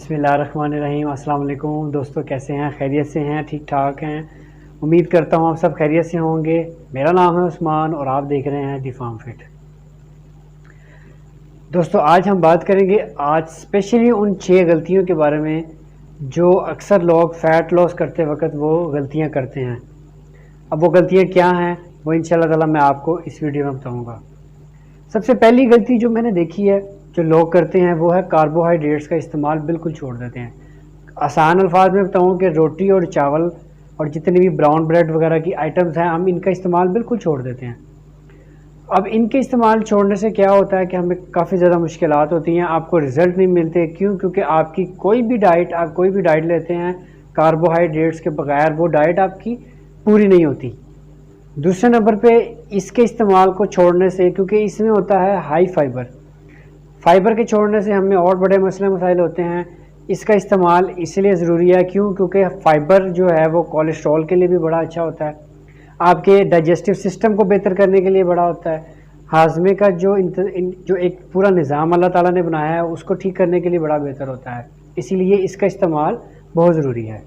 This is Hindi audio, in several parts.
बिस्मिल्लाहिर्रहमानिर्रहीम। अस्सलाम वालेकुम दोस्तों, कैसे हैं? खैरियत से हैं? ठीक ठाक हैं? उम्मीद करता हूँ आप सब खैरियत से होंगे। मेरा नाम है उस्मान और आप देख रहे हैं दी फार्म फिट। दोस्तों, आज हम बात करेंगे आज स्पेशली उन 6 गलतियों के बारे में जो अक्सर लोग फ़ैट लॉस करते वक्त वो गलतियाँ करते हैं। अब वो गलतियाँ क्या हैं वो इंशाल्लाह ताला मैं आपको इस वीडियो में बताऊँगा। सबसे पहली गलती जो मैंने देखी है जो लोग करते हैं वो है कार्बोहाइड्रेट्स का इस्तेमाल बिल्कुल छोड़ देते हैं। आसान अल्फाज में बताऊँ कि रोटी और चावल और जितनी भी ब्राउन ब्रेड वगैरह की आइटम्स हैं हम इनका इस्तेमाल बिल्कुल छोड़ देते हैं। अब इनके इस्तेमाल छोड़ने से क्या होता है कि हमें काफ़ी ज़्यादा मुश्किलात होती हैं, आपको रिज़ल्ट नहीं मिलते। क्यों? क्योंकि आपकी कोई भी डाइट लेते हैं कार्बोहाइड्रेट्स के बगैर वो डाइट आपकी पूरी नहीं होती। दूसरे नंबर पे इसके इस्तेमाल को छोड़ने से, क्योंकि इसमें होता है हाई फाइबर के छोड़ने से हमें और बड़े मसले मसाइल होते हैं। इसका इस्तेमाल इसलिए ज़रूरी है क्योंकि फ़ाइबर जो है वो कोलेस्ट्रॉल के लिए भी बड़ा अच्छा होता है, आपके डाइजेस्टिव सिस्टम को बेहतर करने के लिए बड़ा होता है, हाजमे का जो एक पूरा निज़ाम अल्लाह ताला ने बनाया है उसको ठीक करने के लिए बड़ा बेहतर होता है। इसीलिए इसका इस्तेमाल बहुत ज़रूरी है।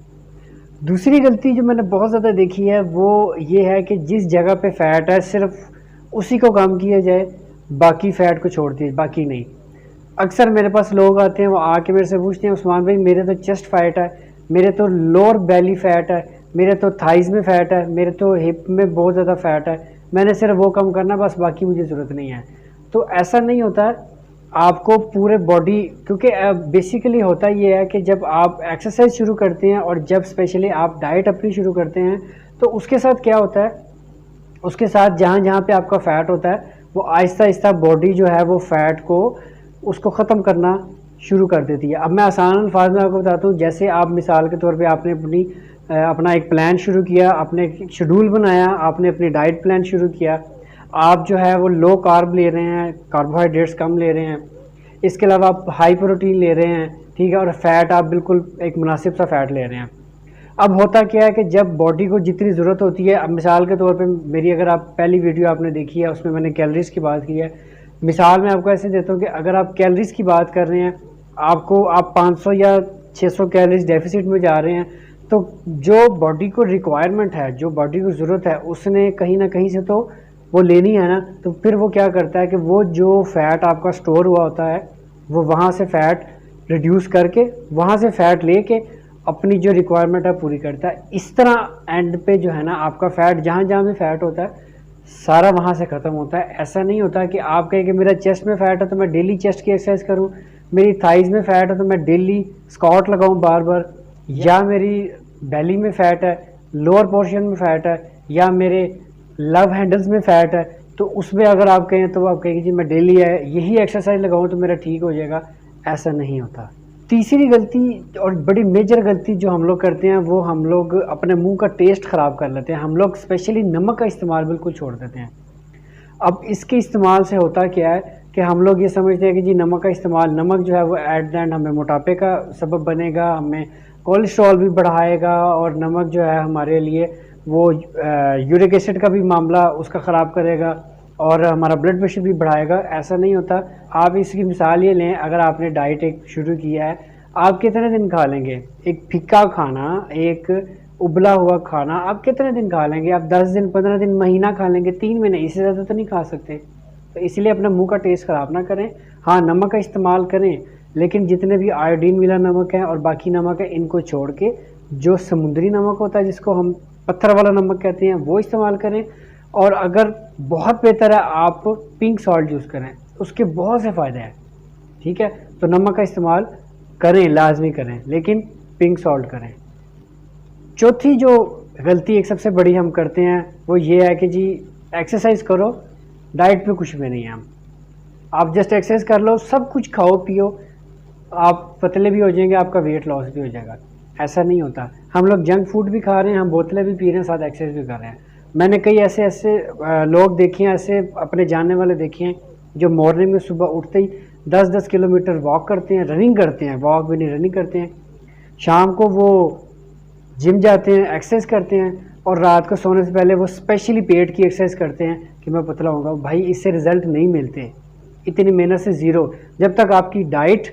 दूसरी गलती जो मैंने बहुत ज़्यादा देखी है वो ये है कि जिस जगह पे फ़ैट है सिर्फ उसी को कम किया जाए, बाकी फ़ैट को छोड़ दिए, बाकी नहीं। अक्सर मेरे पास लोग आते हैं, वो आके मेरे से पूछते हैं उस्मान भाई मेरे तो चेस्ट फैट है, मेरे तो लोअर बेली फ़ैट है, मेरे तो थाइज़ में फ़ैट है, मेरे तो हिप में बहुत ज़्यादा फ़ैट है, मैंने सिर्फ वो कम करना बस, बाकी मुझे ज़रूरत नहीं है। तो ऐसा नहीं होता है, आपको पूरे बॉडी, क्योंकि बेसिकली होता ये है कि जब आप एक्सरसाइज शुरू करते हैं और जब स्पेशली आप डाइट अपनी शुरू करते हैं तो उसके साथ क्या होता है, उसके साथ जहाँ जहाँ पे आपका फ़ैट होता है वो आहिस्ता आहिस्ता बॉडी जो है वो फ़ैट को उसको ख़त्म करना शुरू कर देती है। अब मैं आसान अल्फाज में आपको बताता हूँ, जैसे आप मिसाल के तौर पे आपने अपना एक प्लान शुरू किया, आपने एक शेड्यूल बनाया, आपने अपनी डाइट प्लान शुरू किया, आप जो है वो लो कार्ब ले रहे हैं, कार्बोहाइड्रेट्स कम ले रहे हैं, इसके अलावा आप हाई प्रोटीन ले रहे हैं, ठीक है, और फ़ैट आप बिल्कुल एक मुनासिब सा फ़ैट ले रहे हैं। अब होता क्या है कि जब बॉडी को जितनी ज़रूरत होती है, अब मिसाल के तौर पे मेरी अगर आप पहली वीडियो आपने देखी है उसमें मैंने कैलोरीज की बात की है। मिसाल मैं आपको ऐसे देता हूँ कि अगर आप कैलोरीज की बात कर रहे हैं, आप 500 या 600 कैलोरीज डेफिसिट में जा रहे हैं, तो जो बॉडी को रिक्वायरमेंट है, जो बॉडी को ज़रूरत है, उसने कहीं ना कहीं से तो वो लेनी है ना। तो फिर वो क्या करता है कि वो जो फ़ैट आपका स्टोर हुआ होता है वो वहाँ से फ़ैट रिड्यूस करके वहाँ से फ़ैट लेके अपनी जो रिक्वायरमेंट है पूरी करता है। इस तरह एंड पे जो है ना आपका फ़ैट जहाँ जहाँ भी फ़ैट होता है सारा वहाँ से ख़त्म होता है। ऐसा नहीं होता कि आप कहें कि मेरा चेस्ट में फ़ैट है तो मैं डेली चेस्ट की एक्सरसाइज करूँ, मेरी थाइज़ में फ़ैट है तो मैं डेली स्क्वाट लगाऊँ बार बार, या मेरी बेली में फ़ैट है, लोअर पोर्शन में फ़ैट है, या मेरे लव हैंडल्स में फ़ैट है, तो उसमें अगर आप कहें तो आप कहेंगे जी मैं डेली यही एक्सरसाइज लगाऊँ तो मेरा ठीक हो जाएगा। ऐसा नहीं होता। तीसरी गलती और बड़ी मेजर गलती जो हम लोग करते हैं वो हम लोग अपने मुंह का टेस्ट ख़राब कर लेते हैं। हम लोग स्पेशली नमक का इस्तेमाल बिल्कुल छोड़ देते हैं। अब इसके इस्तेमाल से होता क्या है कि हम लोग ये समझते हैं कि जी नमक का इस्तेमाल, नमक जो है वो एट द एंड हमें मोटापे का सबब बनेगा, हमें कोलेस्ट्रॉल भी बढ़ाएगा, और नमक जो है हमारे लिए वो यूरिक एसिड का भी मामला उसका ख़राब करेगा और हमारा ब्लड प्रेशर भी बढ़ाएगा। ऐसा नहीं होता। आप इसकी मिसाल ये लें, अगर आपने डाइट एक शुरू किया है, आप कितने दिन खा लेंगे? एक फीका खाना, एक उबला हुआ खाना आप कितने दिन खा लेंगे? आप 10 दिन, 15 दिन, महीना खा लेंगे, 3 महीने, इससे ज़्यादा तो नहीं खा सकते। तो इसलिए अपने मुंह का टेस्ट ख़राब ना करें। हाँ, नमक का इस्तेमाल करें, लेकिन जितने भी आयोडीन मिला नमक है और बाकी नमक है इनको छोड़ के जो समुद्री नमक होता है जिसको हम पत्थर वाला नमक कहते हैं वो इस्तेमाल करें। और अगर बहुत बेहतर है आप पिंक सॉल्ट यूज़ करें, उसके बहुत से फ़ायदे हैं, ठीक है। तो नमक का इस्तेमाल करें, लाजमी करें, लेकिन पिंक सॉल्ट करें। चौथी जो गलती एक सबसे बड़ी हम करते हैं वो ये है कि जी एक्सरसाइज करो, डाइट पे कुछ भी नहीं है। आप जस्ट एक्सरसाइज कर लो, सब कुछ खाओ पियो, आप पतले भी हो जाएंगे, आपका वेट लॉस भी हो जाएगा। ऐसा नहीं होता। हम लोग जंक फूड भी खा रहे हैं, हम बोतलें भी पी रहे हैं, साथ एक्सरसाइज भी कर रहे हैं। मैंने कई ऐसे लोग देखे हैं, ऐसे अपने जानने वाले देखे हैं जो मॉर्निंग में सुबह उठते ही 10-10 किलोमीटर वॉक करते हैं, रनिंग करते हैं, वॉक भी नहीं रनिंग करते हैं। शाम को वो जिम जाते हैं, एक्सरसाइज करते हैं, और रात को सोने से पहले वो स्पेशली पेट की एक्सरसाइज करते हैं कि मैं पतला होऊंगा। भाई इससे रिज़ल्ट नहीं मिलते, इतनी मेहनत से ज़ीरो। जब तक आपकी डाइट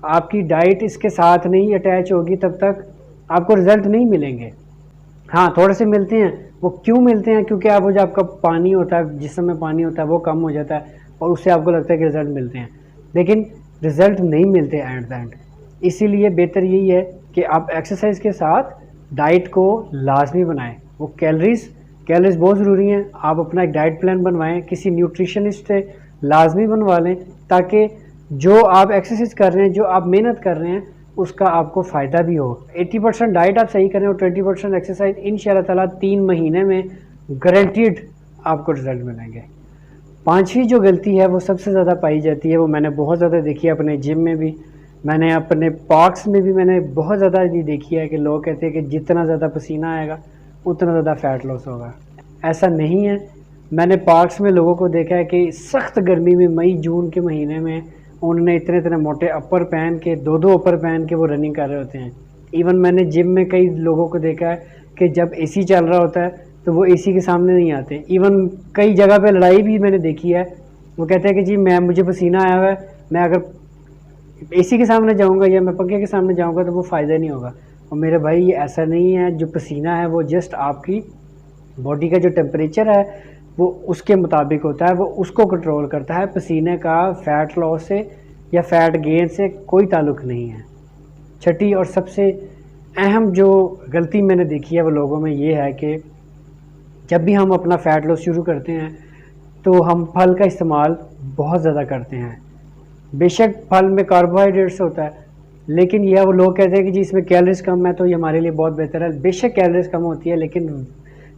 आपकी डाइट इसके साथ नहीं अटैच होगी तब तक आपको रिज़ल्ट नहीं मिलेंगे। हाँ, थोड़े से मिलते हैं। वो क्यों मिलते हैं? क्योंकि आप वो जो आपका पानी होता है, जिस्म में पानी होता है वो कम हो जाता है और उससे आपको लगता है कि रिज़ल्ट मिलते हैं, लेकिन रिज़ल्ट नहीं मिलते एट द एंड। इसीलिए बेहतर यही है कि आप एक्सरसाइज के साथ डाइट को लाजमी बनाएं। वो कैलोरीज बहुत ज़रूरी हैं। आप अपना एक डाइट प्लान बनवाएं, किसी न्यूट्रिशनिस्ट से लाजमी बनवा लें, ताकि जो आप एक्सरसाइज कर रहे हैं, जो आप मेहनत कर रहे हैं, उसका आपको फ़ायदा भी हो। 80% डाइट आप सही करें और 20% एक्सरसाइज, इंशाल्लाह ताला 3 महीने में गारंटीड आपको रिज़ल्ट मिलेंगे। पांचवी जो गलती है वो सबसे ज़्यादा पाई जाती है, वो मैंने बहुत ज़्यादा देखी है अपने जिम में भी, मैंने अपने पार्क्स में भी मैंने बहुत ज़्यादा ये देखी है कि लोग कहते हैं कि जितना ज़्यादा पसीना आएगा उतना ज़्यादा फ़ैट लॉस होगा। ऐसा नहीं है। मैंने पार्क्स में लोगों को देखा है कि सख्त गर्मी में, मई जून के महीने में, उन्होंने इतने इतने मोटे अपर पहन के, 2 अपर पहन के वो रनिंग कर रहे होते हैं। इवन मैंने जिम में कई लोगों को देखा है कि जब एसी चल रहा होता है तो वो एसी के सामने नहीं आते। इवन कई जगह पे लड़ाई भी मैंने देखी है। वो कहते हैं कि जी मुझे पसीना आया हुआ है, मैं अगर एसी के सामने जाऊंगा या मैं पंखे के सामने जाऊंगा तो वो फ़ायदा नहीं होगा। और मेरे भाई ये ऐसा नहीं है। जो पसीना है वो जस्ट आपकी बॉडी का जो टेम्परेचर है वो उसके मुताबिक होता है, वो उसको कंट्रोल करता है। पसीने का फ़ैट लॉस से या फ़ैट गेन से कोई ताल्लुक़ नहीं है। छठी और सबसे अहम जो गलती मैंने देखी है वो लोगों में ये है कि जब भी हम अपना फ़ैट लॉस शुरू करते हैं तो हम फल का इस्तेमाल बहुत ज़्यादा करते हैं। बेशक फल में कार्बोहाइड्रेट्स होता है, लेकिन यह वो लोग कहते हैं कि जी इसमें कैलोरीज कम है तो ये हमारे लिए बहुत बेहतर है। बेशक कैलोरीज कम होती है, लेकिन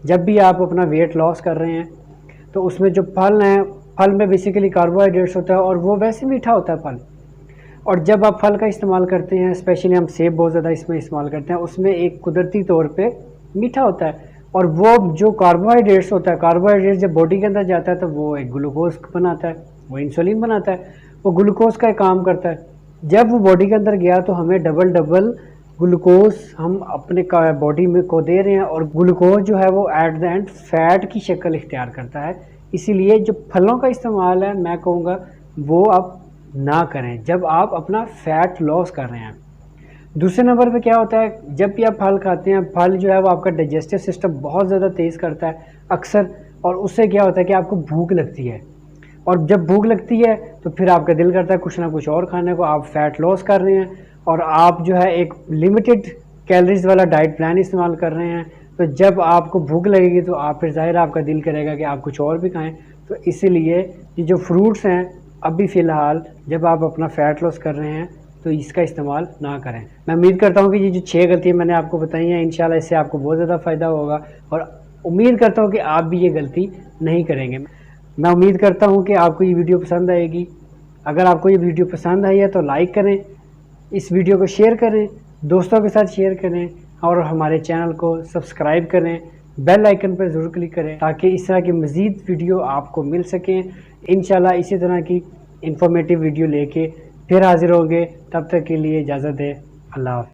जब भी आप अपना वेट लॉस कर रहे हैं तो उसमें जो फल हैं, फल में बेसिकली कार्बोहाइड्रेट्स होता है और वो वैसे मीठा होता है फल। और जब आप फल का इस्तेमाल करते हैं, स्पेशली हम सेब बहुत ज़्यादा इसमें इस्तेमाल करते हैं, उसमें एक कुदरती तौर पे मीठा होता है। और वो जो कार्बोहाइड्रेट्स होता है, कार्बोहाइड्रेट्स जब बॉडी के अंदर जाता है तो वो एक ग्लूकोज बनाता है, वो इंसुलिन बनाता है, वो ग्लूकोज का एक काम करता है। जब वो बॉडी के अंदर गया तो हमें डबल ग्लूकोज हम अपने बॉडी में को दे रहे हैं, और ग्लूकोज जो है वो एट द एंड फैट की शक्ल इख्तियार करता है। इसीलिए जो फलों का इस्तेमाल है, मैं कहूँगा वो आप ना करें जब आप अपना फ़ैट लॉस कर रहे हैं। दूसरे नंबर पे क्या होता है, जब भी आप फल खाते हैं, फल जो है वो आपका डाइजेस्टिव सिस्टम बहुत ज़्यादा तेज़ करता है अक्सर, और उससे क्या होता है कि आपको भूख लगती है, और जब भूख लगती है तो फिर आपका दिल करता है कुछ ना कुछ और खाने को। आप फ़ैट लॉस कर रहे हैं और आप जो है एक लिमिटेड कैलोरीज वाला डाइट प्लान इस्तेमाल कर रहे हैं, तो जब आपको भूख लगेगी तो आप फिर ज़ाहिर आपका दिल करेगा कि आप कुछ और भी खाएं। तो इसीलिए ये जो फ्रूट्स हैं, अभी फ़िलहाल जब आप अपना फ़ैट लॉस कर रहे हैं तो इसका इस्तेमाल ना करें। मैं उम्मीद करता हूँ कि ये जो 6 गलतियाँ मैंने आपको बताई हैं, इंशाल्लाह इससे आपको बहुत ज़्यादा फ़ायदा होगा, और उम्मीद करता हूँ कि आप भी ये गलती नहीं करेंगे। मैं उम्मीद करता हूँ कि आपको ये वीडियो पसंद आएगी। अगर आपको ये वीडियो पसंद आई है तो लाइक करें, इस वीडियो को शेयर करें, दोस्तों के साथ शेयर करें, और हमारे चैनल को सब्सक्राइब करें, बेल आइकन पर ज़रूर क्लिक करें ताकि इस तरह की मज़ीद वीडियो आपको मिल सकें। इंशाल्लाह इसी तरह की इंफॉर्मेटिव वीडियो लेके फिर हाज़िर होंगे। तब तक के लिए इजाज़त है। अल्लाह हाफ़िज़।